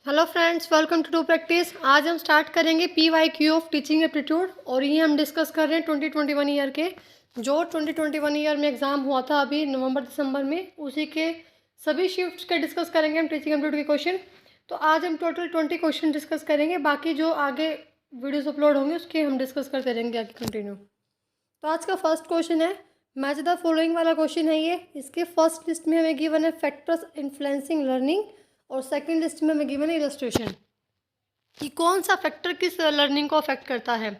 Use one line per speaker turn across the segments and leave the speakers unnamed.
Hello friends, welcome to practice. आज हम start करेंगे PYQ ऑफ टीचिंग एप्टीट्यूड और ये हम डिस्कस कर रहे हैं 2021 ईयर के जो 2021 ईयर में एग्ज़ाम हुआ था अभी नवंबर दिसंबर में, उसी के सभी शिफ्ट्स के डिस्कस करेंगे हम टीचिंग एप्टीट्यूड के क्वेश्चन। तो आज हम टोटल 20 क्वेश्चन डिस्कस करेंगे, बाकी जो आगे वीडियोस अपलोड होंगे उसके हम डिस्कस करते रहेंगे आगे कंटिन्यू। तो आज का फर्स्ट क्वेश्चन है मैच द फॉलोइंग वाला क्वेश्चन है ये। इसके फर्स्ट लिस्ट में हमें गिवन है फैक्टर्स इन्फ्लुएंसिंग लर्निंग और सेकंड लिस्ट में हमें गिवन है इलस्ट्रेशन कि कौन सा फैक्टर किस लर्निंग को अफेक्ट करता है,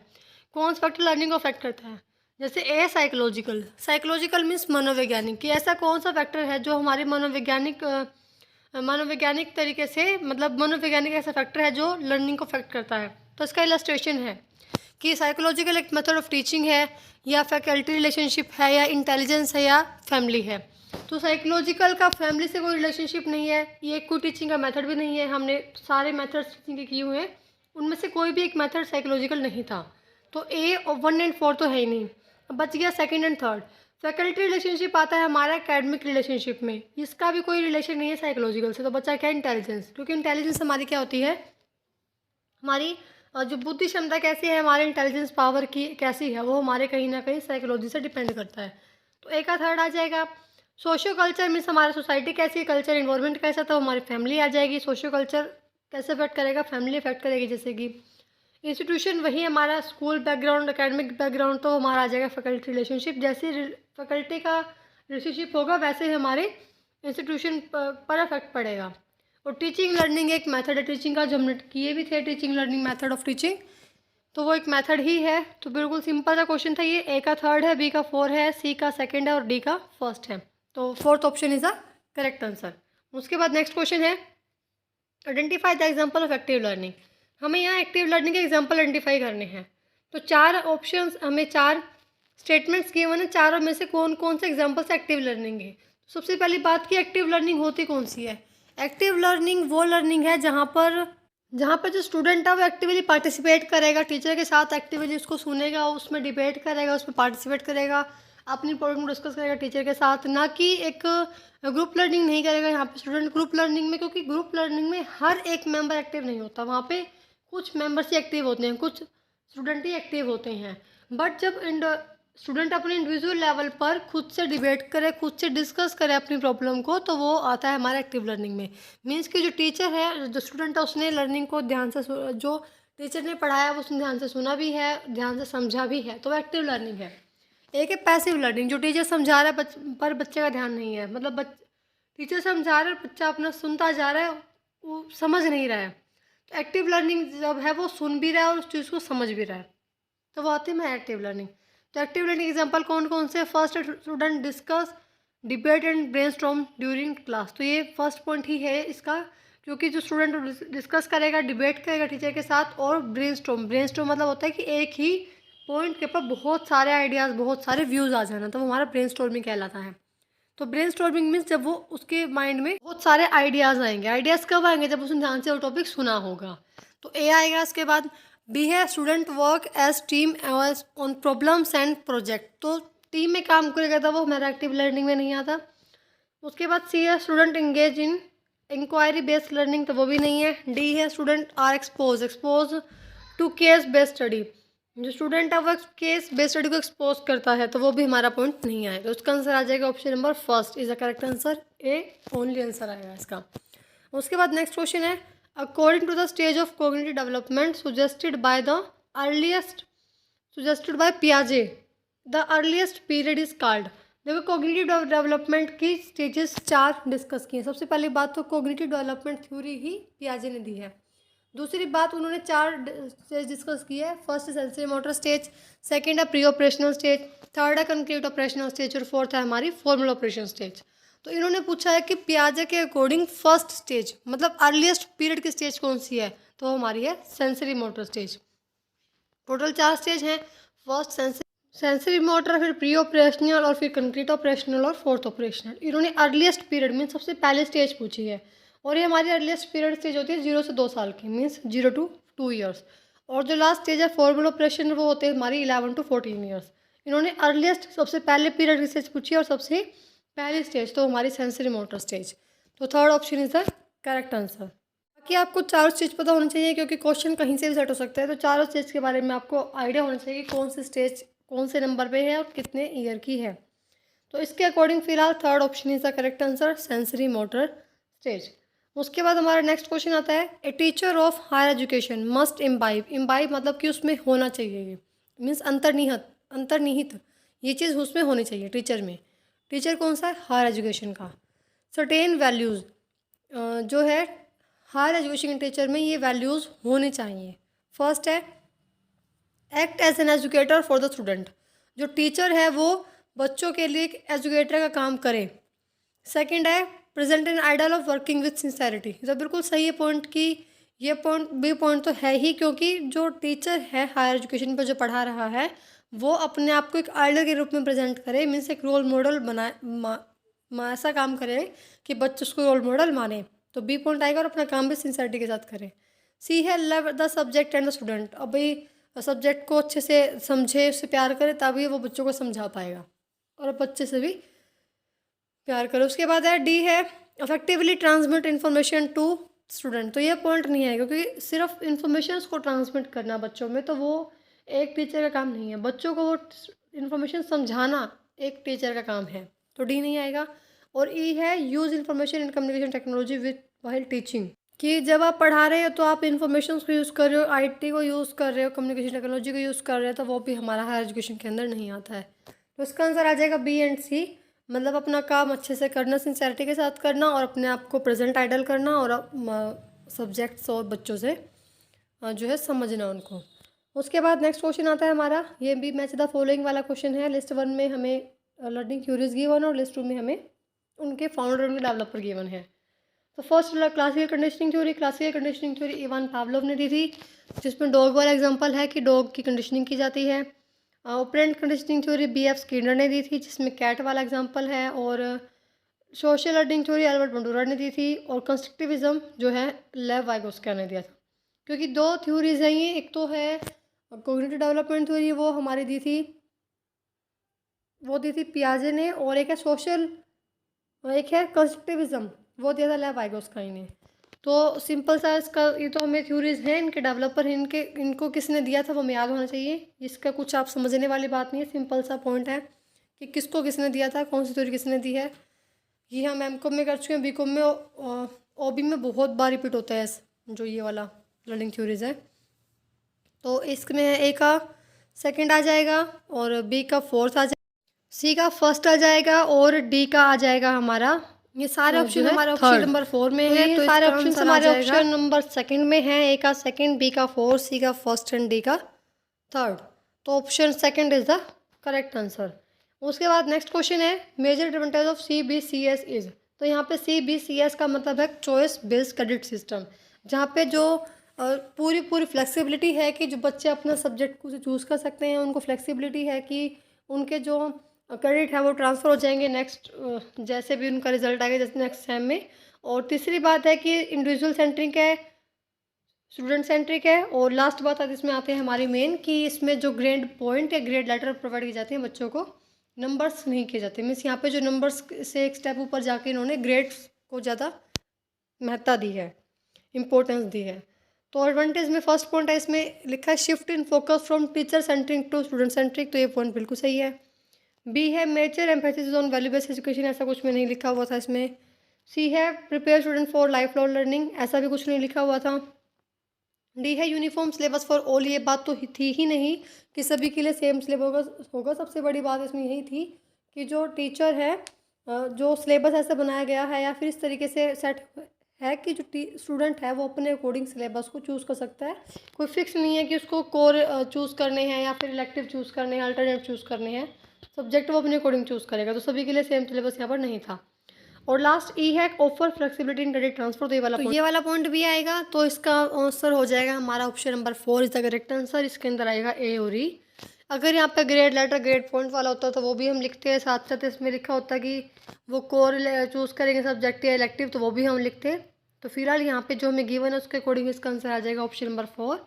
कौन सा फैक्टर लर्निंग को अफेक्ट करता है। जैसे ए साइकोलॉजिकल, साइकोलॉजिकल मीन्स मनोवैज्ञानिक, कि ऐसा कौन सा फैक्टर है जो हमारे मनोवैज्ञानिक तरीके से, मतलब मनोवैज्ञानिक ऐसा फैक्टर है जो लर्निंग को अफेक्ट करता है। तो इसका इलस्ट्रेशन है कि साइकोलॉजिकल एक मेथड ऑफ टीचिंग है या फैकल्टी रिलेशनशिप है या इंटेलिजेंस है या फैमिली है। तो साइकोलॉजिकल का फैमिली से कोई रिलेशनशिप नहीं है, ये कोई टीचिंग का मेथड भी नहीं है। हमने सारे मेथड्स टीचिंग के किए हुए हैं, उनमें से कोई भी एक मेथड साइकोलॉजिकल नहीं था। तो ए और 1 और 4 तो है ही नहीं। अब बच गया second and third. Faculty relationship आता है हमारा एकेडमिक रिलेशनशिप में, इसका भी कोई रिलेशन नहीं है साइकोलॉजिकल से। तो बचा क्या, इंटेलिजेंस, क्योंकि इंटेलिजेंस हमारी क्या होती है, हमारी जो बुद्धि क्षमता कैसी है, हमारे इंटेलिजेंस पावर की कैसी है, वो हमारे कहीं ना कहीं साइकोलॉजी से डिपेंड करता है। तो एक का थर्ड आ जाएगा। सोशियो कल्चर मीन्स हमारा सोसाइटी कैसी है, कल्चर इन्वायरमेंट कैसा, तो हमारी फैमिली आ जाएगी। सोशियो कल्चर कैसे अफेक्ट करेगा, फैमिली अफेक्ट करेगी। जैसे कि इंस्टीट्यूशन वही हमारा स्कूल बैकग्राउंड, एकेडमिक बैकग्राउंड, तो हमारा आ जाएगा फैकल्टी रिलेशनशिप। जैसे फैकल्टी का रिलेशनशिप होगा वैसे ही हमारे इंस्टीट्यूशन पर अफेक्ट पड़ेगा। और टीचिंग लर्निंग एक मेथड है टीचिंग का, जो हमने किए भी थे, teaching learning method of teaching, तो वो एक मेथड ही है। तो बिल्कुल सिंपल सा क्वेश्चन था ये। ए का थर्ड है, बी का 4 है, सी का सेकंड है और डी का फर्स्ट है। तो fourth option is the correct answer. उसके बाद नेक्स्ट क्वेश्चन है identify the example of active learning. हमें यहाँ एक्टिव लर्निंग के एग्जाम्पल आइडेंटिफाई करने हैं। तो 4 ऑप्शंस, हमें 4 स्टेटमेंट्स किए हुए हैं, चारों में से कौन कौन से एग्जाम्पल्स एक्टिव लर्निंग है। तो सबसे पहली बात की एक्टिव लर्निंग होती कौन सी है। एक्टिव लर्निंग वो लर्निंग है जहाँ पर जो स्टूडेंट है वो एक्टिवली पार्टिसिपेट करेगा, टीचर के साथ एक्टिवली उसको सुनेगा, उसमें डिबेट करेगा, उसमें पार्टिसिपेट करेगा, अपनी प्रॉब्लम को डिस्कस करेगा टीचर के साथ, ना कि एक ग्रुप लर्निंग नहीं करेगा यहाँ पे स्टूडेंट। ग्रुप लर्निंग में, क्योंकि ग्रुप लर्निंग में हर एक मेंबर एक्टिव नहीं होता, वहाँ पे कुछ मेंबर्स ही एक्टिव होते हैं, कुछ स्टूडेंट ही एक्टिव होते हैं। बट जब स्टूडेंट अपने इंडिविजुअल लेवल पर खुद से डिबेट करे, खुद से डिस्कस करे अपनी प्रॉब्लम को, तो वो आता है हमारा एक्टिव लर्निंग में। मीन्स कि जो टीचर है, जो स्टूडेंट है, उसने लर्निंग को ध्यान से, जो टीचर ने पढ़ाया वो उसने ध्यान से सुना भी है, ध्यान से समझा भी है, तो वो एक्टिव लर्निंग है। एक है पैसिव लर्निंग, जो टीचर समझा रहा है पर बच्चे का ध्यान नहीं है, मतलब टीचर समझा रहा है, बच्चा अपना सुनता जा रहा है, वो समझ नहीं रहा है। तो एक्टिव लर्निंग जब है वो सुन भी रहा है और उस चीज़ को समझ भी रहा है, तो वो आती है एक्टिव लर्निंग। तो एक्टिव लर्निंग एग्जांपल कौन कौन से, first student discuss debate and brainstorm during class. तो ये फर्स्ट पॉइंट ही है इसका, क्योंकि जो स्टूडेंट डिस्कस करेगा, डिबेट करेगा टीचर के साथ, और ब्रेनस्टॉर्म मतलब होता है कि एक ही पॉइंट के ऊपर बहुत सारे आइडियाज़, बहुत सारे व्यूज़ आ जाना, तो वो हमारा ब्रेनस्टॉर्मिंग कहलाता है। तो ब्रेनस्टॉर्मिंग मीन्स जब वो उसके माइंड में बहुत सारे आइडियाज़ आएंगे। आइडियाज़ कब आएंगे, जब उसने ध्यान से वो टॉपिक सुना होगा। तो ए आएगा। इसके बाद बी है student work as team as on problems and project. तो टीम में काम करेगा, था वो हमारा एक्टिव लर्निंग में नहीं आता। उसके बाद सी है student engage in inquiry based learning, तो वो भी नहीं है। डी है student are expose to case based study, जो स्टूडेंट है वो केस बेस्ड स्टडी को एक्सपोज करता है, तो वो भी हमारा पॉइंट नहीं आएगा। तो उसका आंसर आ जाएगा option number first is the correct answer, A only answer आएगा इसका। उसके बाद नेक्स्ट क्वेश्चन है according to the stage of cognitive development suggested by पियाजे the earliest period is called. देखो कोग्निटिव डेवलपमेंट की स्टेजेस 4 डिस्कस की हैं। सबसे पहली बात तो कोग्निटिव डेवलपमेंट थ्योरी ही पियाजे ने दी है। दूसरी बात, उन्होंने 4 स्टेज डिस्कस की है। फर्स्ट है सेंसरी मोटर स्टेज, सेकंड है प्री ऑपरेशनल स्टेज, थर्ड है कंक्रीट ऑपरेशनल स्टेज और फोर्थ है हमारी फॉर्मल ऑपरेशन स्टेज। तो इन्होंने पूछा है कि पियाजे के अकॉर्डिंग फर्स्ट स्टेज मतलब अर्लीस्ट पीरियड की स्टेज कौन सी है, तो हमारी है sensory motor stage. Total 4 stage हैं, फर्स्ट सेंसरी मोटर, फिर प्री ऑपरेशनल और फिर कंक्रीट ऑपरेशनल और फोर्थ ऑपरेशनल। इन्होंने अर्लीस्ट पीरियड मीन सबसे पहले स्टेज पूछी है, और ये हमारी अर्लीस्ट पीरियड स्टेज होती है 0 से 2 साल की, मीन्स 0 to 2 ईयर्स। और जो लास्ट स्टेज है फॉर्मल ऑपरेशन, वो होते हैं हमारी 11 to 14 ईयर्स। इन्होंने अर्लीस्ट सबसे पहले पीरियड की स्टेज पूछी है और सबसे पहली स्टेज तो हमारी सेंसरी मोटर स्टेज। तो third option is the correct answer. कि आपको चारों चीज़ पता होनी चाहिए, क्योंकि क्वेश्चन कहीं से भी सेट हो सकता है। तो चारों स्टेज के बारे में आपको आइडिया होना चाहिए कि कौन सी स्टेज कौन से नंबर पे है और कितने ईयर की है। तो इसके अकॉर्डिंग फिलहाल third option is the correct answer, sensory motor stage. उसके बाद हमारा नेक्स्ट क्वेश्चन आता है, a teacher of higher education must imbibe. Imbibe मतलब कि उसमें होना चाहिए, ये मीन्स अंतर्निहित ये चीज़ उसमें होनी चाहिए टीचर में। टीचर कौन सा है? हायर एजुकेशन का। सर्टेन वैल्यूज़ जो है हायर एजुकेशन टीचर में ये वैल्यूज़ होनी चाहिए। फर्स्ट है act as an educator for the student. जो टीचर है वो बच्चों के लिए एक एजुकेटर का काम करे। सेकंड है present an idol of working with sincerity. जो बिल्कुल सही है पॉइंट की, ये पॉइंट बी पॉइंट तो है ही, क्योंकि जो टीचर है हायर एजुकेशन पर जो पढ़ा रहा है वो अपने आप को एक आइडल के रूप में प्रेजेंट करे, मीन्स एक रोल मॉडल बनाए, ऐसा काम करे कि बच्चे उसको रोल मॉडल माने। तो बी पॉइंट आएगा और अपना काम भी सिंसेरिटी के साथ करें। सी है love the subject and the student. अब भाई सब्जेक्ट को अच्छे से समझे, उससे प्यार करे, तभी वो बच्चों को समझा पाएगा और बच्चे से भी प्यार करे। उसके बाद है डी है effectively transmit information to student. तो ये पॉइंट नहीं है, क्योंकि सिर्फ इन्फॉर्मेशन को ट्रांसमिट करना बच्चों में तो वो एक टीचर का काम नहीं है। बच्चों को वो इन्फॉर्मेशन समझाना एक टीचर का काम है, तो डी नहीं आएगा। और ई है use information and communication technology with while teaching. कि जब आप पढ़ा रहे हो तो आप इन्फॉर्मेशन को यूज़ कर रहे हो, आईटी को यूज़ कर रहे हो, कम्युनिकेशन टेक्नोलॉजी को यूज़ कर रहे हो, तो वो भी हमारा हायर एजुकेशन के अंदर नहीं आता है। तो इसका आंसर आ जाएगा बी एंड सी। मतलब अपना काम अच्छे से करना, सिंसेरिटी के साथ करना और अपने आप को प्रेजेंट आइडल करना और सब्जेक्ट्स और बच्चों से जो है समझना उनको। उसके बाद नेक्स्ट क्वेश्चन आता है हमारा, ये भी मैच द फॉलोइंग वाला क्वेश्चन है। लिस्ट 1 में हमें लर्निंग थ्योरीज गिवन और लिस्ट 2 में हमें उनके फाउंडर और उनके डेवलपर गिवन है। तो first classical conditioning theory. Classical conditioning theory Ivan Pavlov ने दी थी, जिसमें डॉग वाला एग्जांपल है कि डॉग की कंडीशनिंग की जाती है। Operant conditioning theory BF Skinner ने दी थी, जिसमें कैट वाला एग्जांपल है। और social learning theory Albert Bandura ने दी थी। और कंस्ट्रक्टिविज्म जो है लेव वाइगोस्की ने दिया था। क्योंकि दो थ्योरीज हैं ये, एक तो है कॉग्निटिव डेवलपमेंट थ्योरी, वो हमारी दी थी पियाजे ने, और एक है सोशल, एक है कंस्ट्रक्टिविज्म, वो दिया था लेव वाइगोस्की ने। तो सिंपल सा इसका, ये तो हमें थ्योरीज हैं, इनके डेवलपर हैं, इनको किसने दिया था वो हमें याद होना चाहिए। इसका कुछ आप समझने वाली बात नहीं है, सिंपल सा पॉइंट है कि किसको किसने दिया था, कौन सी थ्योरी किसने दी है। ये हम M.Com में कर चुके हैं, B.Com में OB में बहुत बार रिपीट होता है जो ये वाला लर्निंग थ्योरीज है। तो इसमें A का सेकंड आ जाएगा और B का फोर्थ आ जाएगा, C का फर्स्ट आ जाएगा और D का आ जाएगा हमारा। ये सारे ऑप्शन हमारे ऑप्शन नंबर 4 में है, तो सारे ऑप्शन हमारे ऑप्शन नंबर सेकंड में है। A का सेकंड, B का फोर्थ, C का फर्स्ट एंड D का थर्ड। तो option second is the correct answer. उसके बाद नेक्स्ट क्वेश्चन है major advantage of CBCS is. तो यहाँ पे CBCS का मतलब है चॉइस बेस्ड क्रेडिट सिस्टम, जहाँ पे जो पूरी फ्लेक्सिबिलिटी है कि जो बच्चे अपना सब्जेक्ट को चूज़ कर सकते हैं, उनको फ्लेक्सिबिलिटी है कि उनके जो क्रेडिट है वो ट्रांसफ़र हो जाएंगे नेक्स्ट जैसे भी उनका रिजल्ट आएगा, जैसे नेक्स्ट सेम में। और तीसरी बात है कि इंडिविजुअल सेंट्रिक है, स्टूडेंट सेंट्रिक है। और लास्ट बात है इसमें आते हैं हमारी मेन, कि इसमें जो ग्रेड पॉइंट या ग्रेड लेटर प्रोवाइड किए जाते हैं बच्चों को, नंबर्स नहीं किए जाते। मीन्स यहाँ पे जो नंबर्स से एक स्टेप ऊपर जाके इन्होंने ग्रेड्स को ज़्यादा महत्ता दी है, इम्पोर्टेंस दी है। तो एडवांटेज में फर्स्ट पॉइंट है, इसमें लिखा है shift in focus from teacher centric to student centric, तो ये पॉइंट बिल्कुल सही है। बी है major emphasis on value based education, ऐसा कुछ में नहीं लिखा हुआ था इसमें। सी है prepare student for life long learning, ऐसा भी कुछ नहीं लिखा हुआ था। डी है यूनिफॉर्म सिलेबस फॉर ऑल, ये बात तो थी ही नहीं कि सभी के लिए सेम सिलेबस होगा। सबसे बड़ी बात इसमें यही थी कि जो टीचर है, जो सिलेबस ऐसा बनाया गया है या फिर इस तरीके से सेट है कि जो स्टूडेंट है वो अपने अकॉर्डिंग सिलेबस को चूज़ कर सकता है। कोई फिक्स नहीं है कि उसको कोर चूज़ करने हैं या फिर इलेक्टिव चूज़ करने हैं, अल्टरनेट चूज़ करने हैं। सब्जेक्ट वो अपने अकॉर्डिंग चूज़ करेगा, तो सभी के लिए सेम सिलेबस यहाँ पर नहीं था। और लास्ट ई है offer flexibility in credit transfer, तो ये वाला पॉइंट भी आएगा। तो इसका आंसर हो जाएगा हमारा option number 4 is the correct answer. इसके अंदर आएगा ए और ई। अगर यहाँ पे ग्रेड लेटर ग्रेड पॉइंट वाला होता तो वो भी हम लिखते हैं, साथ साथ इसमें लिखा होता कि वो कोर चूज़ करेंगे सब्जेक्ट या इलेक्टिव, तो वो भी हम लिखते। तो फिलहाल यहाँ पे जो हमें गिवन है उसके अकॉर्डिंग इसका आंसर आ जाएगा option number 4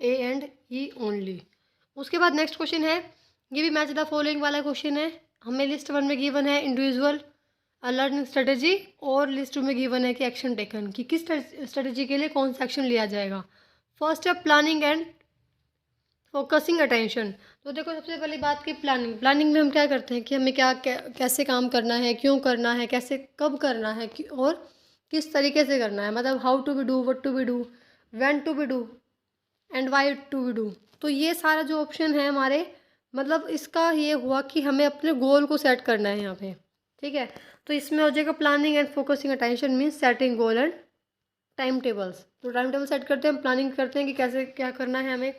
A and E only. उसके बाद नेक्स्ट क्वेश्चन है, ये भी मैच द फॉलोइंग वाला क्वेश्चन है। हमें लिस्ट 1 में गिवन है इंडिविजुअल लर्निंग स्ट्रेटेजी, और लिस्ट में गिवन है कि एक्शन टेकन, कि किस स्ट्रेटेजी के लिए कौन सा एक्शन लिया जाएगा। फर्स्ट है प्लानिंग एंड फोकसिंग अटेंशन। तो देखो सबसे पहली बात की प्लानिंग में हम क्या करते हैं कि हमें कैसे काम करना है, क्यों करना है, कैसे कब करना है और किस तरीके से करना है, मतलब how to be do, what to be do, when to be do and why to be do. तो ये सारा जो ऑप्शन है हमारे, मतलब इसका ये हुआ कि हमें अपने गोल को सेट करना है यहाँ पे, ठीक है। तो इसमें हो जाएगा planning and focusing attention means setting goal and time tables. तो टाइम टेबल सेट करते हैं, हम प्लानिंग करते हैं कि कैसे क्या करना है हमें।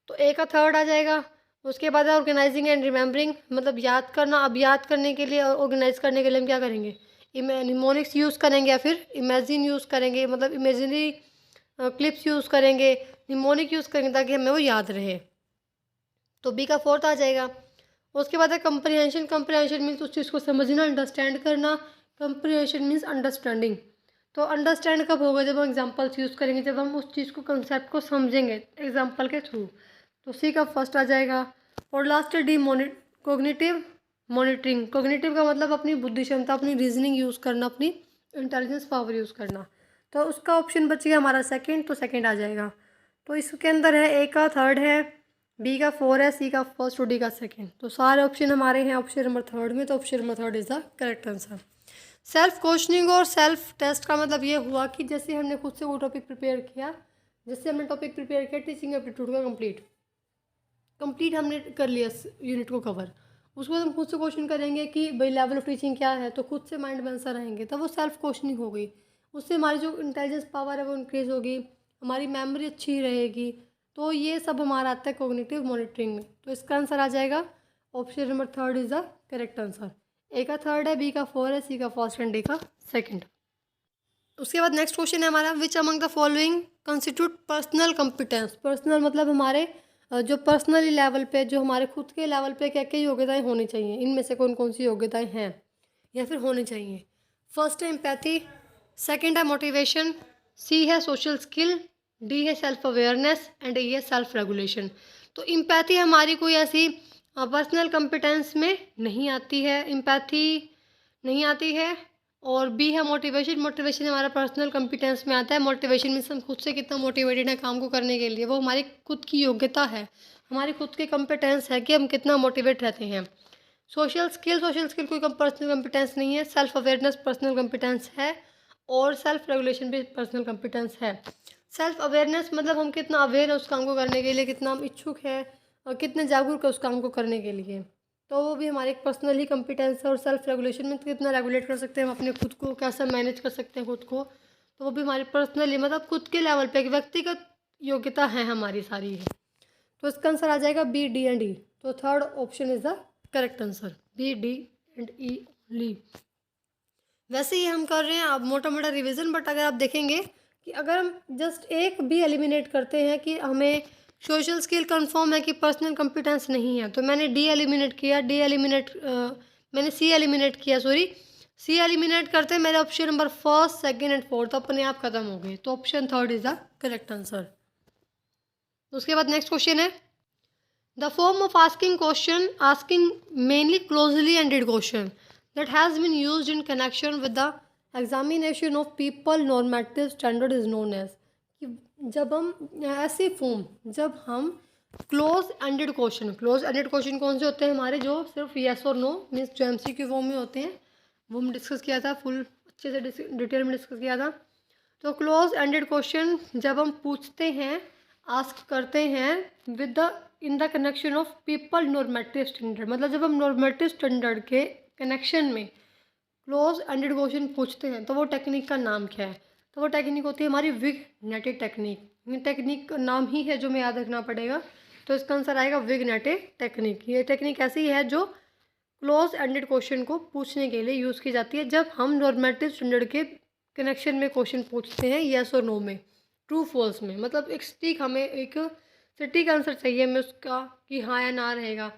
तो ए का थर्ड आ जाएगा। उसके बाद है ऑर्गेनाइजिंग एंड रिमेंबरिंग, मतलब याद करना। अब याद करने के लिए, ऑर्गेनाइज करने के लिए हम क्या करेंगे, निमोनिक्स यूज़ करेंगे या फिर इमेजिन यूज़ करेंगे, मतलब इमेजिनरी क्लिप्स यूज़ करेंगे, निमोनिक यूज़ करेंगे ताकि हमें वो याद रहे। तो बी का फोर्थ आ जाएगा। उसके बाद है कंप्रीहेंशन। कंप्रीहेंशन मीन्स उस चीज़ को समझना, अंडरस्टैंड करना। Comprehension means understanding. तो अंडरस्टैंड कब होगा, जब हम एग्जांपल्स यूज़ करेंगे, जब हम उस चीज़ को, कंसेप्ट को समझेंगे एग्जांपल के थ्रू। तो सी का फर्स्ट आ जाएगा। और लास्ट है डी कोग्निटिव मॉनिटरिंग। कोग्निटिव का मतलब अपनी बुद्धि क्षमता, अपनी रीजनिंग यूज़ करना, अपनी इंटेलिजेंस पावर यूज़ करना। तो उसका ऑप्शन बचेगा हमारा सेकंड, तो सेकंड आ जाएगा। तो इसके अंदर है ए का थर्ड है, बी का फोर है, सी का फर्स्ट और डी का सेकंड। तो सारे ऑप्शन हमारे हैं ऑप्शन नंबर थर्ड में, तो option number third is the correct answer. Self questioning और सेल्फ टेस्ट का मतलब ये हुआ कि जैसे हमने खुद से वो टॉपिक प्रिपेयर किया, जैसे हमने टॉपिक प्रिपेयर किया टीचिंग एप्टीट्यूड का कंप्लीट हमने कर लिया यूनिट को कवर। उसके बाद हम खुद से क्वेश्चन करेंगे कि भाई लेवल ऑफ टीचिंग क्या है, तो खुद से माइंड में आंसर आएंगे, तब वो सेल्फ क्वेश्चनिंग हो गई। उससे हमारी जो इंटेलिजेंस पावर है वो इंक्रीज़ होगी, हमारी मेमोरी अच्छी रहेगी। तो ये सब हमारा आता है कोग्निटिव मॉनिटरिंग में। तो इसका आंसर आ जाएगा option number third is the correct answer. A का थर्ड है, बी का फोर है, सी का फर्स्ट एंड डी का सेकंड। उसके बाद नेक्स्ट क्वेश्चन है हमारा, which among the following constitute personal competence. Personal मतलब हमारे जो पर्सनली लेवल पे, जो हमारे खुद के लेवल पे क्या क्या योग्यताएं होनी चाहिए, इनमें से कौन कौन सी योग्यताएं हैं या फिर होनी चाहिए। फर्स्ट है एम्पैथी, सेकंड है मोटिवेशन, सी है सोशल स्किल, डी है सेल्फ अवेयरनेस एंड ई है सेल्फ रेगुलेशन। तो एम्पैथी हमारी कोई ऐसी पर्सनल कॉम्पिटेंस में नहीं आती है, एम्पैथी नहीं आती है। और बी है मोटिवेशन। मोटिवेशन हमारा पर्सनल कॉम्पिटेंस में आता है। मोटिवेशन मीन्स हम खुद से कितना मोटिवेटेड है काम को करने के लिए, वो हमारी खुद की योग्यता है, हमारी खुद की कॉम्पिटेंस है कि हम कितना मोटिवेट रहते हैं। सोशल स्किल कोई पर्सनल कॉम्पिटेंस नहीं है। सेल्फ अवेयरनेस पर्सनल कॉम्पिटेंस है, और सेल्फ रेगुलेशन भी पर्सनल कॉम्पिटेंस है। सेल्फ अवेयरनेस मतलब हम कितना अवेयर है उस काम को करने के लिए, कितना हम इच्छुक है और कितने जागरूक है उस काम को करने के लिए, तो वो भी हमारे एक पर्सनली कॉम्पिटेंस है। और सेल्फ रेगुलेशन में कितना रेगुलेट कर सकते हैं हम अपने खुद को, कैसा मैनेज कर सकते हैं खुद को, तो वो भी हमारी पर्सनली मतलब खुद के लेवल पे एक व्यक्तिगत योग्यता है हमारी सारी है। तो इसका आंसर आ जाएगा बी, डी एंड ई। तो third option is the correct answer, B, D and E only. वैसे ही हम कर रहे हैं अब मोटा मोटा रिविज़न, बट अगर आप देखेंगे कि अगर हम जस्ट एक भी एलिमिनेट करते हैं कि हमें सोशल स्किल कंफर्म है कि पर्सनल कॉम्पिटेंस नहीं है, तो मैंने डी एलिमिनेट किया, मैंने सी एलिमिनेट किया, सी एलिमिनेट करते मेरे option number first, second and fourth अपने आप खत्म हो गए। तो option third is the correct answer. उसके बाद नेक्स्ट क्वेश्चन है, the form of asking mainly closely ended question that has been used in connection with the examination of people normative standard is known as। कि जब हम ऐसे form, जब हम close ended question कौन से होते हैं हमारे, जो सिर्फ येस और नो मीन्स जो एमसीक्यू फॉर्म में होते हैं, वो हम डिस्कस किया था, फुल अच्छे से डिटेल में डिस्कस किया था। तो क्लोज एंडेड क्वेश्चन जब हम पूछते हैं, आस्क करते हैं with the in the connection of people normative standard, मतलब जब हम नॉर्मेटिव स्टैंडर्ड के कनेक्शन में क्लोज एंडेड क्वेश्चन पूछते हैं, तो वो टेक्निक का नाम क्या है, तो वो टेक्निक होती है हमारी विग्नेटिव टेक्निक। ये टेक्निक का नाम ही है जो हमें याद रखना पड़ेगा। तो इसका आंसर आएगा विग्नेटिव टेक्निक। ये टेक्निक ऐसी है जो क्लोज एंडेड क्वेश्चन को पूछने के लिए यूज़ की जाती है, जब हम नॉर्मेटिव स्टैंडर्ड के कनेक्शन में क्वेश्चन पूछते हैं येस और नो में, ट्रू फॉल्स में, मतलब एक सटीक आंसर चाहिए हमें उसका कि हाँ या ना रहेगा।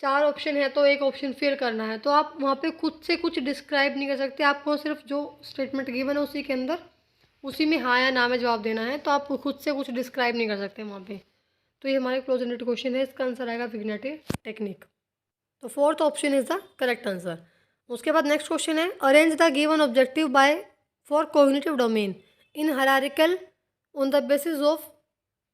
4 ऑप्शन है तो एक ऑप्शन फिल करना है, तो आप वहाँ पे खुद से कुछ डिस्क्राइब नहीं कर सकते, आपको सिर्फ जो स्टेटमेंट गिवन है उसी के अंदर, उसी में हाँ या ना में जवाब देना है, तो आप खुद से कुछ डिस्क्राइब नहीं कर सकते वहाँ पे। तो ये हमारे क्लोज एंडेड क्वेश्चन है, इसका आंसर आएगा विग्नेटिव टेक्निक। तो fourth option is the correct answer. उसके बाद नेक्स्ट क्वेश्चन है, arrange the given objective by for cognitive domain in hierarchical on the basis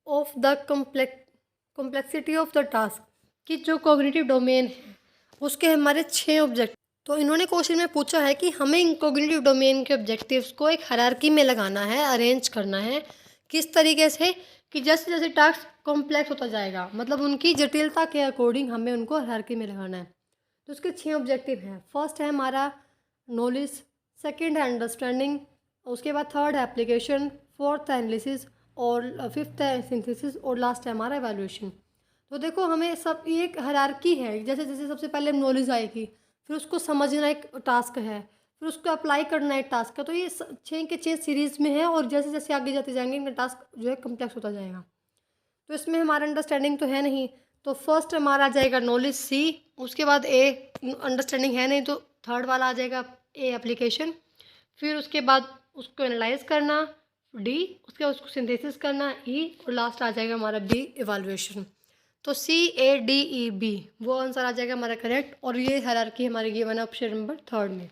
of the complexity of the task. कि जो cognitive domain है उसके हमारे 6 object, तो इन्होंने क्वेश्चन में पूछा है कि हमें इन कॉग्निटिव डोमेन के ऑब्जेक्टिव्स को एक हायरार्की में लगाना है, अरेंज करना है। किस तरीके से कि जैसे जैसे टास्क कॉम्प्लेक्स होता जाएगा, मतलब उनकी जटिलता के अकॉर्डिंग हमें उनको हायरार्की में लगाना है। तो उसके 6 ऑब्जेक्टिव हैं। फर्स्ट है हमारा नॉलेज, सेकंड है अंडरस्टैंडिंग, उसके बाद थर्ड है एप्लीकेशन, फोर्थ है एनालिसिस और फिफ्थ है सिंथेसिस और लास्ट है हमारा एवेल्युएशन। तो देखो हमें सब ये एक हायरार्की है, जैसे जैसे सबसे पहले नॉलेज आएगी, फिर उसको समझना एक टास्क है, फिर उसको अप्लाई करना एक टास्क है। तो ये 6 के 6 सीरीज़ में है और जैसे जैसे आगे जाते जाएंगे इनका टास्क जो है कम्प्लेक्स होता जाएगा। तो इसमें हमारा अंडरस्टैंडिंग तो है नहीं, तो फर्स्ट हमारा आ जाएगा नॉलेज सी, उसके बाद ए अंडरस्टैंडिंग है नहीं तो थर्ड वाला आ जाएगा ए एप्लीकेशन, फिर उसके बाद उसको एनालाइज करना डी, उसके बाद उसको सिंथेसिस करना ई और लास्ट आ जाएगा हमारा बी इवैल्यूएशन। तो सी ए डी ई बी वो आंसर आ जाएगा हमारा करेक्ट। और ये हायरार्की हमारी गिवन है ऑप्शन नंबर थर्ड में।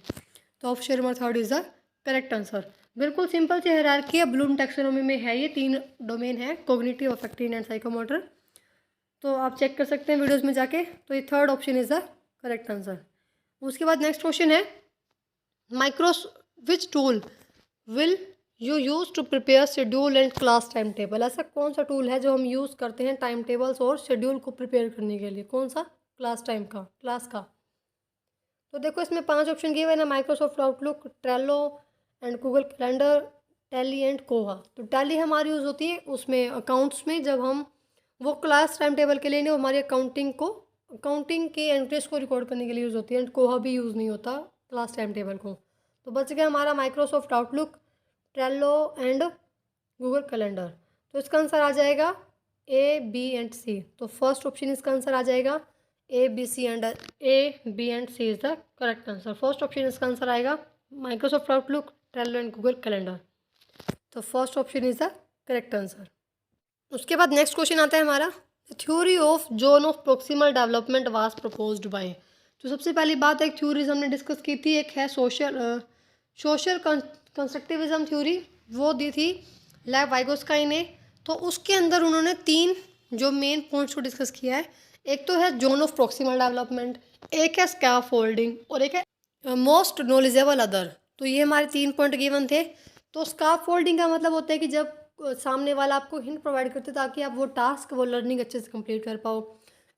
तो option number third is the correct answer. बिल्कुल सिंपल सी हायरार्की है, ब्लूम टैक्सोनॉमी में है, ये 3 डोमेन है, कॉग्निटिव, अफेक्टिव एंड साइकोमोटर। तो आप चेक कर सकते हैं वीडियोस में जाके। तो ये third option is the correct answer. उसके बाद नेक्स्ट क्वेश्चन है, micros which tool will you use to prepare schedule and class time table. ऐसा कौन सा टूल है जो हम यूज़ करते हैं टाइम टेबल्स और शेड्यूल को प्रिपेयर करने के लिए, कौन सा, क्लास टाइम का, क्लास का। तो देखो इसमें 5 ऑप्शन दिए हुए ना, Microsoft Outlook, Trello and Google calendar, tally and कोहा। तो टैली हमारी यूज़ होती है उसमें अकाउंट्स में, जब हम वो क्लास टाइम टेबल के लिए नहीं, वो हमारी अकाउंटिंग के एंट्रीज को रिकॉर्ड करने के लिए यूज़ होती है। एंड कोहा भी यूज़ नहीं होता क्लास टाइम टेबल को। तो बच गया हमारा Microsoft Outlook, Trello and Google Calendar. तो इसका आंसर आ जाएगा ए बी एंड सी। तो फर्स्ट ऑप्शन इसका आंसर आ जाएगा A B and C is the correct answer. First option इसका आंसर आएगा Microsoft Outlook, Trello and Google Calendar. तो first option is the correct answer. उसके बाद नेक्स्ट क्वेश्चन आता है हमारा, theory of zone of proximal development was proposed by. तो सबसे पहली बात एक थ्योरीज हमने डिस्कस की थी, एक है सोशल कंस्ट्रक्टिविज्म थ्योरी, वो दी थी लैव वाइगोस्काई ने। तो उसके अंदर उन्होंने 3 जो मेन पॉइंट्स को डिस्कस किया है, एक तो है जोन ऑफ प्रोक्सिमल डेवलपमेंट, एक है स्कैफोल्डिंग और एक है मोस्ट नॉलेजेबल अदर। तो ये हमारे 3 पॉइंट गिवन थे। तो स्कैफोल्डिंग का मतलब होता है कि जब सामने वाला आपको हिंट प्रोवाइड करते ताकि आप वो टास्क, वो लर्निंग अच्छे से कंप्लीट कर पाओ।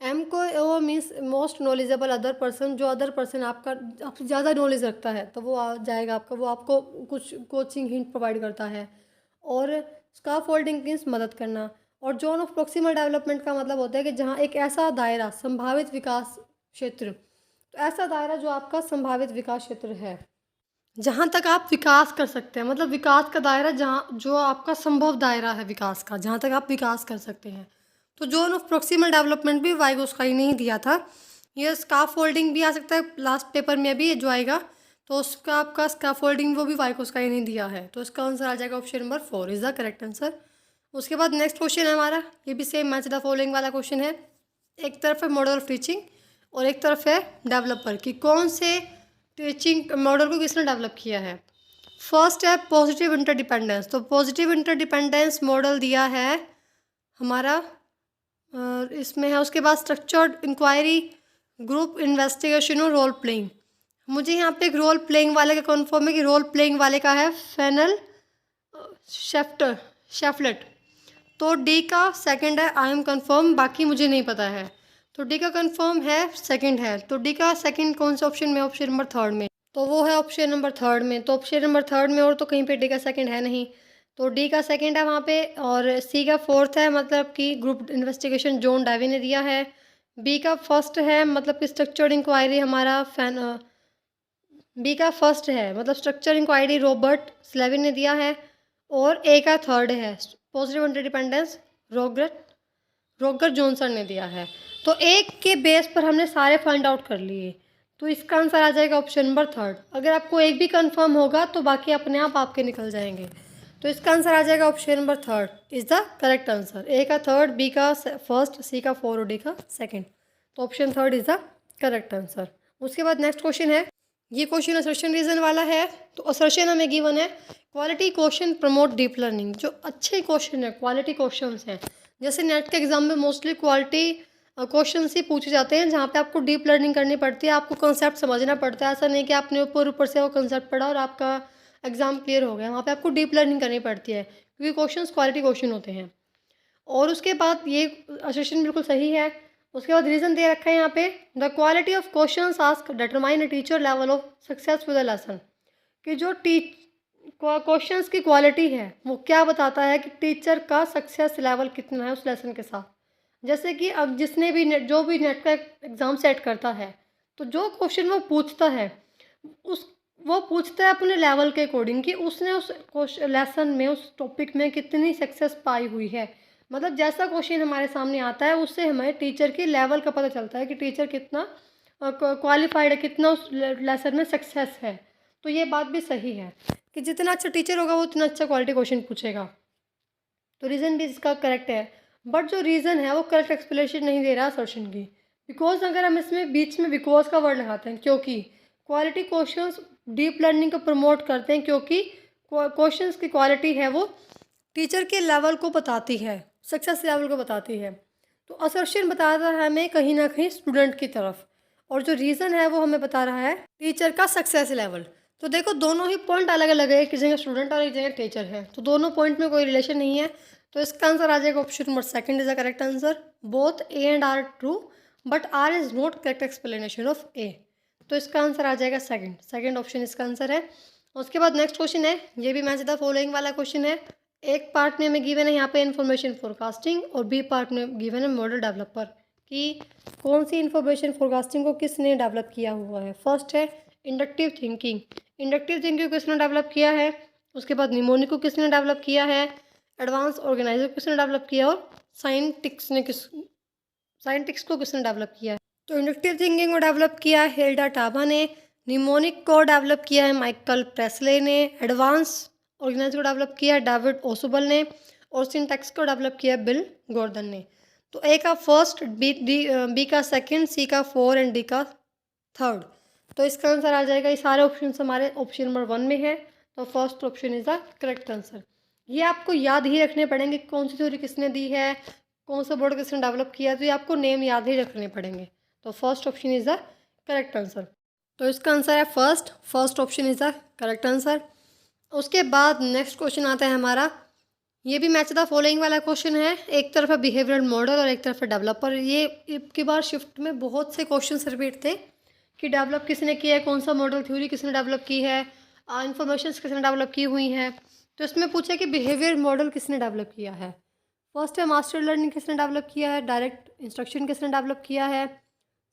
एम को वो means most knowledgeable other person, जो अदर पर्सन आपसे ज़्यादा नॉलेज रखता है तो वो आ जाएगा आपका, वो आपको कुछ कोचिंग हिंट प्रोवाइड करता है। और स्कैफोल्डिंग मीन्स मदद करना। और जोन ऑफ प्रोक्सिमल डेवलपमेंट का मतलब होता है कि जहाँ एक ऐसा दायरा, संभावित विकास क्षेत्र, तो ऐसा दायरा जो आपका संभावित विकास क्षेत्र है, जहाँ तक आप विकास कर सकते हैं, मतलब विकास का दायरा जहाँ जो आपका संभव दायरा है विकास का, जहाँ तक आप विकास कर सकते हैं। तो जोन ऑफ प्रोक्सिमल डेवलपमेंट भी वाइगोस्काई ने ही दिया था। ये स्कैफोल्डिंग भी आ सकता है लास्ट पेपर में अभी जो आएगा, तो उसका आपका स्कैफोल्डिंग वो भी वाइगोस्काई ने दिया है। तो इसका आंसर आ जाएगा option number 4 is the correct answer. उसके बाद नेक्स्ट क्वेश्चन है हमारा, ये भी सेम मैच द फॉलोइंग वाला क्वेश्चन है। एक तरफ है मॉडल ऑफ टीचिंग और एक तरफ है डेवलपर, कि कौन से टीचिंग मॉडल को किसने डेवलप किया है। फर्स्ट है पॉजिटिव इंटरडिपेंडेंस। तो पॉजिटिव इंटरडिपेंडेंस मॉडल दिया है हमारा, इसमें है उसके बाद स्ट्रक्चर्ड इंक्वायरी, ग्रुप इन्वेस्टिगेशन और रोल प्लेइंग। मुझे यहाँ पे एक रोल प्लेइंग वाले का कन्फर्म है कि रोल प्लेइंग वाले का है फेनल शेफलेट। तो डी का सेकंड है, आई एम कन्फर्म, बाकी मुझे नहीं पता है। तो डी का कंफर्म है, सेकंड है। तो डी का सेकंड कौन से ऑप्शन में, ऑप्शन नंबर थर्ड में, तो वो है ऑप्शन नंबर थर्ड में। तो ऑप्शन नंबर थर्ड में और तो कहीं पे डी का सेकंड है नहीं, तो डी का सेकंड है वहाँ पे। और सी का फोर्थ है, मतलब कि ग्रुप इन्वेस्टिगेशन जॉन डेवी ने दिया है। बी का फर्स्ट है, मतलब कि स्ट्रक्चर्ड इंक्वायरी हमारा बी का फर्स्ट है, मतलब स्ट्रक्चर इंक्वायरी रॉबर्ट स्लेविन ने दिया है। और ए का थर्ड है, पॉजिटिव इंटरडिपेंडेंस रोगर जॉनसन ने दिया है। तो एक के बेस पर हमने सारे फाइंड आउट कर लिए, तो इसका आंसर आ जाएगा ऑप्शन नंबर थर्ड। अगर आपको एक भी कंफर्म होगा तो बाकी अपने आप आपके निकल जाएंगे। तो इसका आंसर आ जाएगा option number third is the correct answer. A का थर्ड, बी का फर्स्ट, सी का फोर और डी का सेकंड। तो option third is the correct answer. उसके बाद नेक्स्ट क्वेश्चन है, ये क्वेश्चन असर्शन रीज़न वाला है। तो असर्शन हमें गिवन है quality question promote deep learning. जो अच्छे क्वेश्चन है, क्वालिटी क्वेश्चंस हैं, जैसे नेट के एग्जाम में मोस्टली क्वालिटी क्वेश्चन ही पूछे जाते हैं, जहाँ पे आपको डीप लर्निंग करनी पड़ती है, आपको कंसेप्ट समझना पड़ता है। ऐसा नहीं कि आपने ऊपर ऊपर से वो कंसेप्ट पढ़ा और आपका एग्जाम क्लियर हो गया। वहाँ पे आपको डीप लर्निंग करनी पड़ती है, क्योंकि क्वेश्चंस क्वालिटी क्वेश्चन होते हैं। और उसके बाद ये असर्शन बिल्कुल सही है। उसके बाद रीज़न दे रखा है यहाँ पे, the quality of questions ask determine a teacher level of success with the lesson. कि जो क्वेश्चंस की क्वालिटी है वो क्या बताता है कि टीचर का सक्सेस लेवल कितना है उस लेसन के साथ। जैसे कि अब जिसने भी जो भी नेट का एग्ज़ाम सेट करता है, तो जो क्वेश्चन वो पूछता है उस वो पूछता है अपने लेवल के अकॉर्डिंग कि उसने उस लेसन में, उस टॉपिक में कितनी सक्सेस पाई हुई है। मतलब जैसा क्वेश्चन हमारे सामने आता है उससे हमें टीचर की लेवल का पता चलता है कि टीचर कितना क्वालिफाइड है, कितना उस लेसन में सक्सेस है। तो ये बात भी सही है कि जितना अच्छा टीचर होगा वो उतना अच्छा क्वालिटी क्वेश्चन पूछेगा। तो रीज़न भी इसका करेक्ट है, बट जो रीज़न है वो करेक्ट एक्सप्लेनेशन नहीं दे रहा असर्शन की। बिकॉज अगर हम इसमें बीच में बिकॉज का वर्ड लगाते हैं, क्योंकि क्वालिटी क्वेश्चंस डीप लर्निंग को प्रमोट करते हैं, क्योंकि क्वेश्चंस की क्वालिटी है वो टीचर के लेवल को बताती है, सक्सेस लेवल को बताती है। तो असर्शन बताता है हमें कहीं ना कहीं स्टूडेंट की तरफ, और जो रीज़न है वो हमें बता रहा है टीचर का सक्सेस लेवल। तो देखो दोनों ही पॉइंट अलग अलग है, एक जगह स्टूडेंट और एक जगह टीचर है, तो दोनों पॉइंट में कोई रिलेशन नहीं है। तो इसका आंसर आ जाएगा option number second is the correct answer. Both A and R true, but R is not correct explanation of A. तो इसका आंसर आ जाएगा सेकंड ऑप्शन इसका आंसर है। उसके बाद नेक्स्ट क्वेश्चन है, ये भी मैच द फॉलोइंग वाला क्वेश्चन है। एक पार्ट में हमें गिवन है यहाँ पे इन्फॉर्मेशन फोरकास्टिंग, और बी पार्ट में गिवन है मॉडल डेवलपर, कि कौन सी इन्फॉर्मेशन फोरकास्टिंग को किसने डेवलप किया हुआ है। फर्स्ट है इंडक्टिव थिंकिंग, इंडक्टिव थिंकिंग को किसने डेवलप किया है। उसके बाद निमोनिक को किसने डेवलप किया है, एडवांस ऑर्गेनाइजर को किसने डेवलप किया, और साइंटिक्स को किसने डेवलप किया है। तो इंडक्टिव थिंकिंग को डेवलप किया है हिल्डा टाबा ने, निमोनिक को डेवलप किया है माइकल प्रेसले ने, एडवांस ऑर्गेनाइजर को डेवलप किया है डेविड ओसोबल ने, और सिंटैक्स को डेवलप किया है बिल गॉर्डन ने। तो ए का फर्स्ट, बी का सेकंड, सी का 4 एंड डी का 3rd। तो इसका आंसर आ जाएगा, ये सारे ऑप्शन हमारे ऑप्शन नंबर 1 में है। तो first option is the correct answer. ये आपको याद ही रखने पड़ेंगे, कौन सी थ्योरी किसने दी है, कौन सा बोर्ड किसने डेवलप किया है, तो ये आपको नेम याद ही रखने पड़ेंगे। तो first option is the correct answer. तो इसका आंसर है first option is the correct answer. उसके बाद नेक्स्ट क्वेश्चन आता है हमारा, ये भी मैच द फॉलोइंग वाला क्वेश्चन है। एक तरफ है बिहेवियरल मॉडल और एक तरफ है डेवलपर। ये की बार शिफ्ट में बहुत से क्वेश्चन रिपीट थे कि डेवलप किसने किया है, कौन सा मॉडल थ्योरी किसने डेवलप की है, इन्फॉर्मेशन किसने डेवलप की हुई हैं। तो इसमें पूछा कि बिहेवियर मॉडल किसने डेवलप किया है। फर्स्ट है मास्टर लर्निंग किसने डेवलप किया है, डायरेक्ट इंस्ट्रक्शन किसने डेवलप किया है,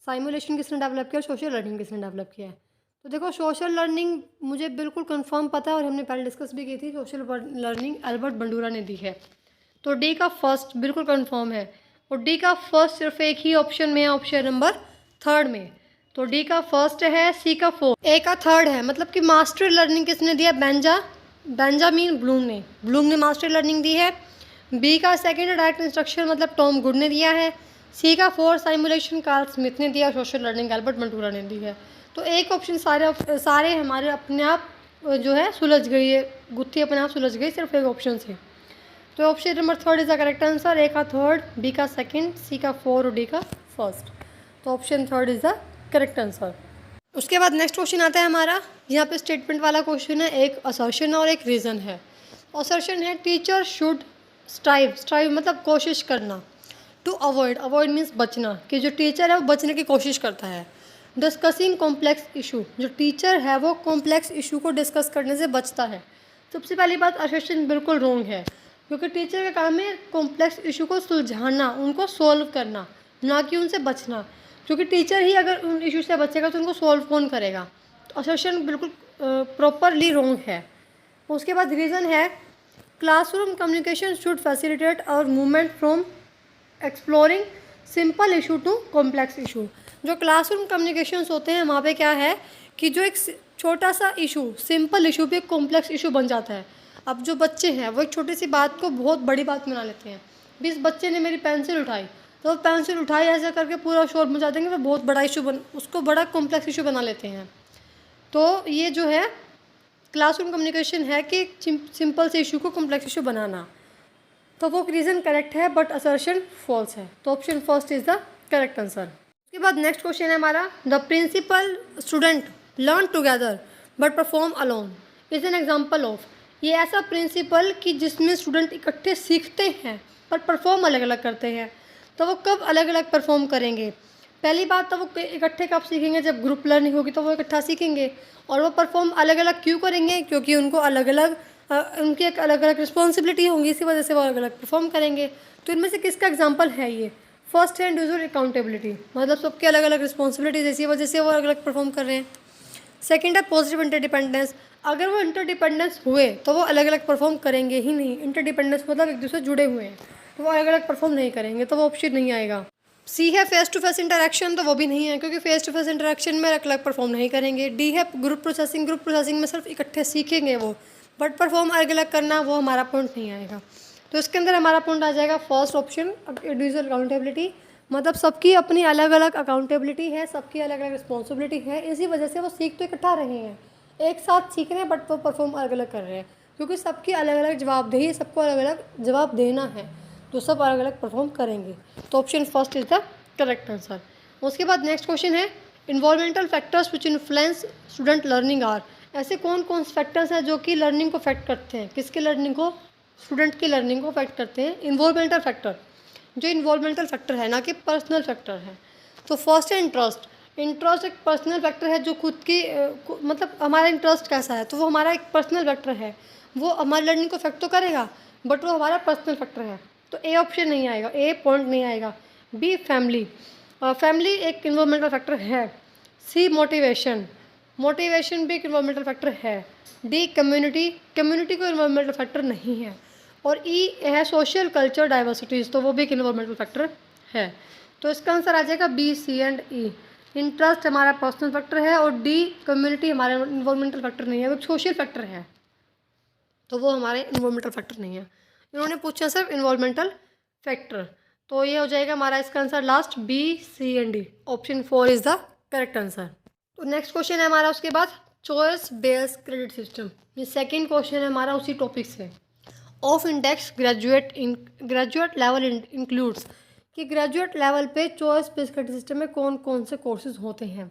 साइमुलेशन किसने डेवलप किया, सोशल लर्निंग किसने डेवलप किया है। तो देखो सोशल लर्निंग मुझे बिल्कुल कंफर्म पता है और हमने पहले डिस्कस भी की थी, सोशल लर्निंग अल्बर्ट बंडूरा ने दी है। तो डी का फर्स्ट बिल्कुल कंफर्म है, और डी का फर्स्ट सिर्फ एक ही ऑप्शन में है, ऑप्शन नंबर 3rd में। तो डी का फर्स्ट है, सी का 4, ए का 3rd है। मतलब कि मास्टर लर्निंग किसने दिया, बेंजामिन ब्लूम ने मास्टर लर्निंग दी है। बी का सेकंड है डायरेक्ट इंस्ट्रक्शन, मतलब टॉम गुड ने दिया है। सी का 4 साइमुलेशन कार्ल स्मिथ ने दिया, सोशल लर्निंग अल्बर्ट बंडूरा ने दी है। तो एक ऑप्शन सारे हमारे अपने आप जो है सुलझ गई है, गुत्थी अपने आप सुलझ गई सिर्फ एक ऑप्शन से। तो option number 3rd is the correct answer. A का 3rd, बी का 2nd, सी का 4 और डी का 1st। तो option 3rd is the correct answer. उसके बाद नेक्स्ट क्वेश्चन आता है हमारा, यहाँ पे स्टेटमेंट वाला क्वेश्चन है, एक असर्शन और एक रीज़न है। असर्शन है टीचर शुड स्ट्राइव मतलब कोशिश करना, टू अवॉइड मीन्स बचना, कि जो टीचर है वो बचने की कोशिश करता है। डिस्कसिंग कॉम्प्लेक्स इशू, जो टीचर है वो कॉम्प्लेक्स इशू को डिस्कस करने से बचता है। सबसे पहली बात असर्शन बिल्कुल रॉन्ग है, क्योंकि टीचर का काम है कॉम्प्लेक्स इशू को सुलझाना, उनको सॉल्व करना, ना कि उनसे बचना। क्योंकि टीचर ही अगर उन इशू से बचेगा तो उनको सॉल्व कौन करेगा। तो असर्शन बिल्कुल प्रॉपरली रॉन्ग है। उसके बाद रीज़न है classroom communication should facilitate our movement from exploring simple issue to complex issue. जो क्लासरूम कम्युनिकेशंस होते हैं वहाँ पे क्या है कि जो एक छोटा सा इशू, सिंपल इशू भी एक कॉम्प्लेक्स इशू बन जाता है। अब जो बच्चे हैं वो एक छोटी सी बात को बहुत बड़ी बात बना लेते हैं। भी इस बच्चे ने मेरी पेंसिल उठाई, तो पेंसिल उठाई ऐसा करके पूरा शोर मचा देंगे, वो बहुत बड़ा इशू उसको बड़ा कॉम्प्लेक्स इशू बना लेते हैं। तो ये जो है क्लासरूम कम्युनिकेशन है कि सिंपल से इशू को कॉम्प्लेक्स इशू बनाना। तो वो रीज़न करेक्ट है बट असर्शन फॉल्स है, तो option first is the correct answer. उसके बाद नेक्स्ट क्वेश्चन है हमारा, the principle student learn together but perform alone is an example of. ये ऐसा प्रिंसिपल कि जिसमें स्टूडेंट इकट्ठे सीखते हैं पर परफॉर्म अलग अलग करते हैं। तो वो कब अलग अलग परफॉर्म करेंगे? पहली बात तो वो इकट्ठे कब सीखेंगे, जब ग्रुप लर्निंग होगी तो वो इकट्ठा सीखेंगे। और वो परफॉर्म अलग अलग क्यों करेंगे? क्योंकि उनको अलग अलग उनकी एक अलग अलग रिस्पॉन्सिबिलिटी होंगी, इसी वजह से वो अलग अलग परफॉर्म करेंगे। तो इनमें से किसका एग्जाम्पल है ये? फर्स्ट है इंडिविजुअल अकाउंटेबिलिटी, मतलब सबके अलग अलग रिस्पॉन्सिबिलिटीज, इसी वजह से वो अलग अलग परफॉर्म कर रहे हैं। सेकेंड है पॉजिटिव इंटरडिपेंडेंस, अगर वो इंटरडिपेंडेंस हुए तो वो अलग अलग परफॉर्म करेंगे ही नहीं। इंटरडिपेंडेंस मतलब एक दूसरे से जुड़े हुए हैं, तो वो अलग अलग परफॉर्म नहीं करेंगे, तो वो ऑप्शन नहीं आएगा। सी है फेस टू फेस इंटरेक्शन, तो वो भी नहीं है क्योंकि फेस टू फेस इंटरेक्शन में अलग अलग परफॉर्म नहीं करेंगे। डी है ग्रुप प्रोसेसिंग, ग्रुप प्रोसेसिंग में सिर्फ इकट्ठे सीखेंगे वो, बट परफॉर्म अलग अलग करना वो हमारा पॉइंट नहीं आएगा। तो इसके अंदर हमारा पॉइंट आ जाएगा फर्स्ट ऑप्शन इंडिविजुअल अकाउंटेबिलिटी, मतलब सबकी अपनी अलग अलग अकाउंटेबिलिटी है, सबकी अलग अलग रिस्पॉन्सिबिलिटी है, इसी वजह से वो सीख तो इकट्ठा रहे हैं, एक साथ सीख रहे हैं बट वो परफॉर्म अलग अलग कर रहे हैं, क्योंकि सबकी अलग अलग जवाबदेही, सबको अलग अलग जवाब देना है, तो सब अलग अलग परफॉर्म करेंगे। तो option first is the correct answer. उसके बाद नेक्स्ट क्वेश्चन है, environmental factors which influence student learning are. ऐसे कौन कौन से फैक्टर्स हैं जो कि लर्निंग को अफेक्ट करते हैं? किसके लर्निंग को? स्टूडेंट की लर्निंग को अफेक्ट करते हैं इन्वायरमेंटल फैक्टर, जो इन्वॉल्वमेंटल फैक्टर है, ना कि पर्सनल फैक्टर है। तो फर्स्ट है इंटरेस्ट। इंटरेस्ट एक पर्सनल फैक्टर है, जो खुद की मतलब हमारा इंटरेस्ट कैसा है, तो वो हमारा एक पर्सनल फैक्टर है, वो हमारी लर्निंग को अफेक्ट तो करेगा बट वो हमारा पर्सनल फैक्टर है, तो ए ऑप्शन नहीं आएगा, ए पॉइंट नहीं आएगा। बी फैमिली, फैमिली एक इन्वॉल्वमेंटल फैक्टर है। सी मोटिवेशन, मोटिवेशन भी एक इन्वॉल्वमेंटल फैक्टर है। डी कम्युनिटी, कम्युनिटी को इन्वॉल्वमेंटल फैक्टर नहीं है। और ई है सोशल कल्चर डाइवर्सिटीज़, तो वो भी एक इन्वॉल्वमेंटल फैक्टर है। तो इसका आंसर आ जाएगा B, C and E. Interest हमारा पर्सनल फैक्टर है और डी कम्युनिटी हमारा इन्वॉल्वमेंटल फैक्टर नहीं है, वो सोशल फैक्टर है, तो वो हमारे इन्वॉल्वमेंटल फैक्टर नहीं है। इन्होंने पूछा सिर्फ इन्वॉल्वमेंटल फैक्टर, तो ये हो जाएगा हमारा इसका answer last B, C and D. Option 4 is the correct answer. तो नेक्स्ट क्वेश्चन है हमारा उसके बाद चॉइस बेस्ड क्रेडिट सिस्टम। ये सेकेंड क्वेश्चन है हमारा उसी टॉपिक से। Of index graduate level includes, कि ग्रेजुएट लेवल पे चॉइस बेस्ड क्रेडिट सिस्टम में कौन कौन से कोर्सेज होते हैं?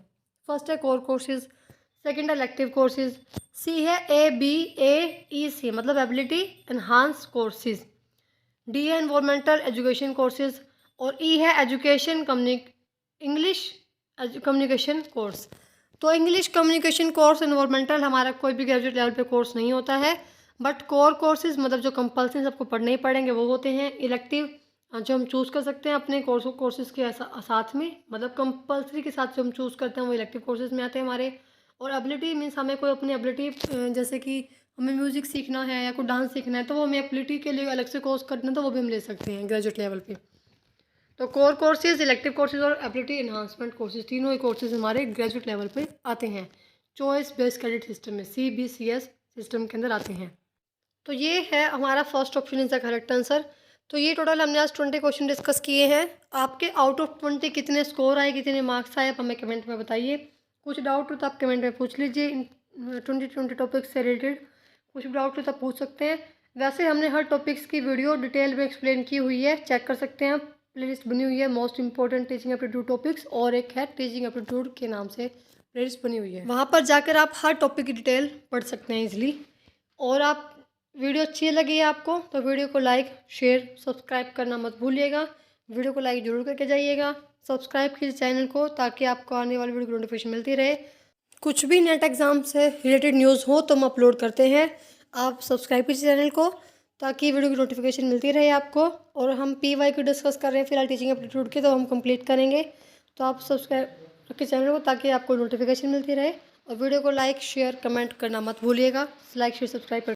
फर्स्ट है कोर कोर्सेज, सेकंड है इलेक्टिव कोर्सेज, सी है ए बी ए ई सी मतलब एबिलिटी एनहांस कोर्सेज, डी है इन्वायरमेंटल एजुकेशन कोर्सेज और ई है एजुकेशन इंग्लिश कम्युनिकेशन कोर्स। तो इंग्लिश कम्युनिकेशन कोर्स इन्वायरमेंटल हमारा कोई भी ग्रेजुएट लेवल पे कोर्स नहीं होता है, बट कोर कोर्सेज मतलब जो कंपल्सरी सबको पढ़ने ही पड़ेंगे वो होते हैं। इलेक्टिव जो हम चूज़ कर सकते हैं अपने कोर्सेज के साथ में, मतलब कंपल्सरी के साथ जो हम चूज़ करते हैं वो इलेक्टिव कोर्सेज में आते हैं हमारे। और एबिलिटी मीन्स हमें कोई अपनी एबिलिटी जैसे कि हमें म्यूज़िक सीखना है या कोई डांस सीखना है, तो वो हमें एबिलिटी के लिए अलग से कोर्स करना है, तो वो भी हम ले सकते हैं ग्रेजुएट लेवल पे। तो कोर कोर्सेज, इलेक्टिव कोर्सेज और एबिलिटी एनहांसमेंट कोर्सेज, तीनों ही कोर्सेज हमारे ग्रेजुएट लेवल पे आते हैं चॉइस बेस्ड क्रेडिट सिस्टम में, CBCS सिस्टम के अंदर आते हैं। तो ये है हमारा first option is the correct answer. तो ये टोटल हमने आज 20 क्वेश्चन डिस्कस किए हैं। आपके आउट ऑफ 20 कितने स्कोर आए, कितने मार्क्स आए, आप हमें कमेंट में बताइए। कुछ डाउट हो तो आप कमेंट में पूछ लीजिए इन 20 टॉपिक्स से रिलेटेड, कुछ भी डाउट हो तो आप पूछ सकते हैं। वैसे हमने हर टॉपिक्स की वीडियो डिटेल में एक्सप्लेन की हुई है, चेक कर सकते हैं आप, प्लेलिस्ट बनी हुई है most important teaching aptitude topics, और एक है टीचिंग एप्टीट्यूड के नाम से प्लेलिस्ट बनी हुई है, वहाँ पर जाकर आप हर टॉपिक की डिटेल पढ़ सकते हैं इजीली। और आप वीडियो अच्छी लगी है आपको तो वीडियो को लाइक शेयर सब्सक्राइब करना मत भूलिएगा। वीडियो को लाइक जरूर करके जाइएगा, सब्सक्राइब कीजिए चैनल को ताकि आपको आने वाली वीडियो की नोटिफिकेशन मिलती रहे। कुछ भी नेट एग्ज़ाम से रिलेटेड न्यूज़ हो तो हम अपलोड करते हैं, आप सब्सक्राइब कीजिए चैनल को ताकि वीडियो की नोटिफिकेशन मिलती रहे आपको। और हम PY को डिस्कस कर रहे हैं फिलहाल टीचिंग एप्टीट्यूड के, तो हम कंप्लीट करेंगे, तो आप सब्सक्राइब रखिए चैनल को ताकि आपको नोटिफिकेशन मिलती रहे। और वीडियो को लाइक शेयर कमेंट करना मत भूलिएगा, लाइक शेयर सब्सक्राइब